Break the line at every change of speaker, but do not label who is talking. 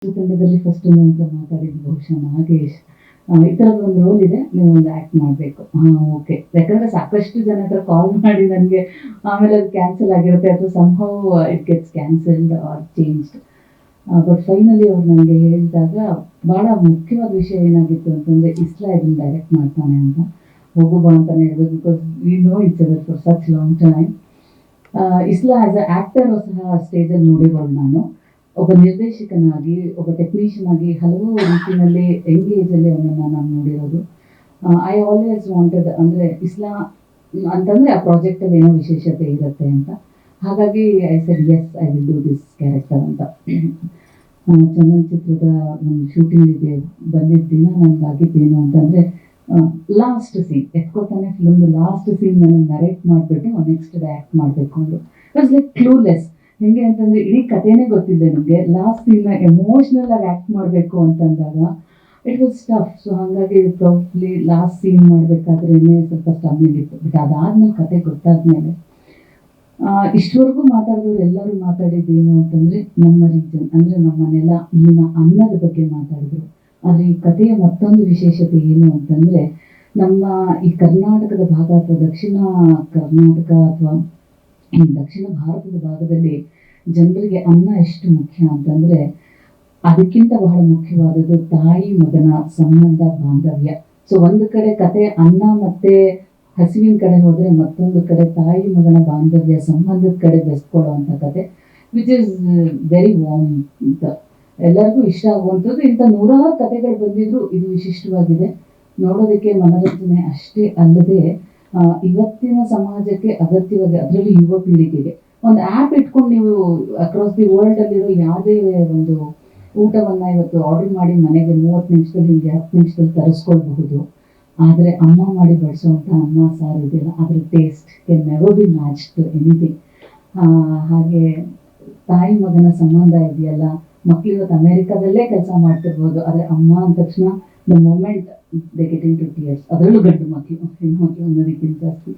ಚಿತ್ರತಂಡದಲ್ಲಿ first ನಂತರ ಮಾತಾಡಿದ್ದು ಬಹುಶಃ ನಾಗೇಶ್. ಈ ಥರದ್ದು ಒಂದು ರೋಲ್ ಇದೆ, ನೀವು ಒಂದು ಆ್ಯಕ್ಟ್ ಮಾಡಬೇಕು. ಓಕೆ. ಯಾಕಂದರೆ ಸಾಕಷ್ಟು ಜನ ಹತ್ರ ಕಾಲ್ ಮಾಡಿ ನನಗೆ ಆಮೇಲೆ ಅದು ಕ್ಯಾನ್ಸಲ್ ಆಗಿರುತ್ತೆ ಅಥವಾ somehow it gets cancelled or changed. But finally ಅವ್ರು ನನಗೆ ಹೇಳಿದಾಗ ಭಾಳ ಮುಖ್ಯವಾದ ವಿಷಯ ಏನಾಗಿತ್ತು ಅಂತಂದರೆ ಇಸ್ಲಾ ಇದನ್ನು ಡೈರೆಕ್ಟ್ ಮಾಡ್ತಾನೆ ಅಂತ. ಹೋಗು ಬಾ ಅಂತಲೇ ಹೇಳ್ಬೇಕು, because we know it's other for such long time. ಇಸ್ಲಾ ಆ್ಯಸ್ ಅ ಆ್ಯಕ್ಟರ್ ಸಹ ಸ್ಟೇಜಲ್ಲಿ ನೋಡಿರೋಳು ನಾನು. ಒಬ್ಬ ನಿರ್ದೇಶಕನಾಗಿ, ಒಬ್ಬ ಟೆಕ್ನಿಷಿಯನ್ ಆಗಿ ಹಲವು ರೀತಿಯಲ್ಲಿ ಯಂಗ್ ಏಜಲ್ಲಿ ಅವನನ್ನು ನಾನು ನೋಡಿರೋದು. ಐ ಆಲ್ವೇಸ್ ವಾಂಟೆಡ್, ಅಂದರೆ ಇಸ್ಲಾ ಅಂತಂದರೆ ಆ ಪ್ರಾಜೆಕ್ಟಲ್ಲಿ ಏನೋ ವಿಶೇಷತೆ ಇರುತ್ತೆ ಅಂತ. ಹಾಗಾಗಿ I said yes, I will do this character ಅಂತ. ಚಲನಚಿತ್ರದ ಒಂದು ಶೂಟಿಂಗಿಗೆ ಬಂದಿದ್ದ ದಿನ ನನಗಾಗಿದ್ದೇನು ಅಂತಂದರೆ, ಲಾಸ್ಟ್ ಸೀನ್ ಎತ್ಕೋತಾನೆ ಫಿಲ್ಮ್ದು ಲಾಸ್ಟ್ ಸೀನ್ ನನಗೆ ನರೇಟ್ ಮಾಡಿಬಿಟ್ಟು ನೆಕ್ಸ್ಟ್ ಡೇ ಆ್ಯಕ್ಟ್ ಮಾಡಬೇಕು ಅಂದರು. It was like clueless. ಹೇಗೆ ಅಂತಂದರೆ ಇಡೀ ಕಥೆನೇ ಗೊತ್ತಿದೆ ನನಗೆ, ಲಾಸ್ಟ್ ಸೀನ್ನ ಎಮೋಷ್ನಲ್ ಆಗಿ ಆ್ಯಕ್ಟ್ ಮಾಡಬೇಕು ಅಂತಂದಾಗ ಇಟ್ ವಾಸ್ ಟಫ್. ಸೊ ಹಾಗಾಗಿ ಪ್ರಾಬ್ಲಿ ಲಾಸ್ಟ್ ಸೀನ್ ಮಾಡಬೇಕಾದ್ರೇ ಸ್ವಲ್ಪ ಸ್ಟಮ್ಮಿಂಗ್ ಇತ್ತು. ಬಟ್ ಅದಾದಮೇಲೆ ಕತೆ ಗೊತ್ತಾದ್ಮೇಲೆ ಇಷ್ಟವರೆಗೂ ಮಾತಾಡಿದವರು ಎಲ್ಲರೂ ಮಾತಾಡಿದ್ದೇನು ಅಂತಂದರೆ ನಮ್ಮ ರೀಜನ್, ಅಂದರೆ ನಮ್ಮ ನೆಲ, ಇಲ್ಲಿನ ಅನ್ನದ ಬಗ್ಗೆ ಮಾತಾಡಿದ್ರು. ಆದರೆ ಈ ಕಥೆಯ ಮತ್ತೊಂದು ವಿಶೇಷತೆ ಏನು ಅಂತಂದರೆ, ನಮ್ಮ ಈ ಕರ್ನಾಟಕದ ಭಾಗ ಅಥವಾ ದಕ್ಷಿಣ ಕರ್ನಾಟಕ ಅಥವಾ ಈ ದಕ್ಷಿಣ ಭಾರತದ ಭಾಗದಲ್ಲಿ ಜನರಿಗೆ ಅನ್ನ ಎಷ್ಟು ಮುಖ್ಯ ಅಂತಂದರೆ, ಅದಕ್ಕಿಂತ ಬಹಳ ಮುಖ್ಯವಾದದ್ದು ತಾಯಿ ಮಗನ ಸಂಬಂಧ, ಬಾಂಧವ್ಯ. ಸೊ ಒಂದು ಕಡೆ ಕತೆ ಅನ್ನ ಮತ್ತು ಹಸಿವಿನ ಕಡೆ ಹೋದರೆ, ಮತ್ತೊಂದು ಕಡೆ ತಾಯಿ ಮಗನ ಬಾಂಧವ್ಯ ಸಂಬಂಧದ ಕಡೆ ಬೆಸ್ಕೊಳ್ಳೋ ಅಂಥ ಕತೆ, ವಿಚ್ ಈಸ್ ವೆರಿ ವಾರ್ಮ್ ಅಂತ ಎಲ್ಲರಿಗೂ ಇಷ್ಟ ಆಗುವಂಥದ್ದು. ಇಂಥ ನೂರಾರು ಕತೆಗಳು ಬಂದಿದ್ರು, ಇದು ವಿಶಿಷ್ಟವಾಗಿದೆ. ನೋಡೋದಕ್ಕೆ ಮನೋರಂಜನೆ ಅಷ್ಟೇ ಅಲ್ಲದೆ ಇವತ್ತಿನ ಸಮಾಜಕ್ಕೆ ಅಗತ್ಯವಾಗಿ, ಅದರಲ್ಲಿ ಯುವ ಪೀಳಿಗೆಗೆ ಒಂದು ಆ್ಯಪ್ ಇಟ್ಕೊಂಡು ನೀವು ಅಕ್ರಾಸ್ ದಿ ವರ್ಲ್ಡಲ್ಲಿರೋ ಯಾವುದೇ ಒಂದು ಊಟವನ್ನು ಇವತ್ತು ಆರ್ಡರ್ ಮಾಡಿ ಮನೆಗೆ 30 ನಿಮಿಷದಲ್ಲಿ, 10 ನಿಮಿಷದಲ್ಲಿ ತರಿಸ್ಕೊಳ್ಬಹುದು. ಆದರೆ ಅಮ್ಮ ಮಾಡಿ ಬಡಿಸೋವಂಥ ಅನ್ನ ಸಾರು ಇದೆಯಲ್ಲ, ಅದರ taste can never be match to anything. ಹಾಗೆ ತಾಯಿ ಮಗನ ಸಂಬಂಧ ಇದೆಯಲ್ಲ, ಮಕ್ಕಳು ಇವತ್ತು ಅಮೇರಿಕಾದಲ್ಲೇ ಕೆಲಸ ಮಾಡ್ತಿರ್ಬೋದು, ಆದರೆ ಅಮ್ಮ ಅಂದ ತಕ್ಷಣ the moment they get into tears. ಅದರಲ್ಲೂ ಗಂಡು ಮಕ್ಕಳು, ಹೆಣ್ಮಕ್ಳು ಅನ್ನೋದಕ್ಕಿಂತ ಜಾಸ್ತಿ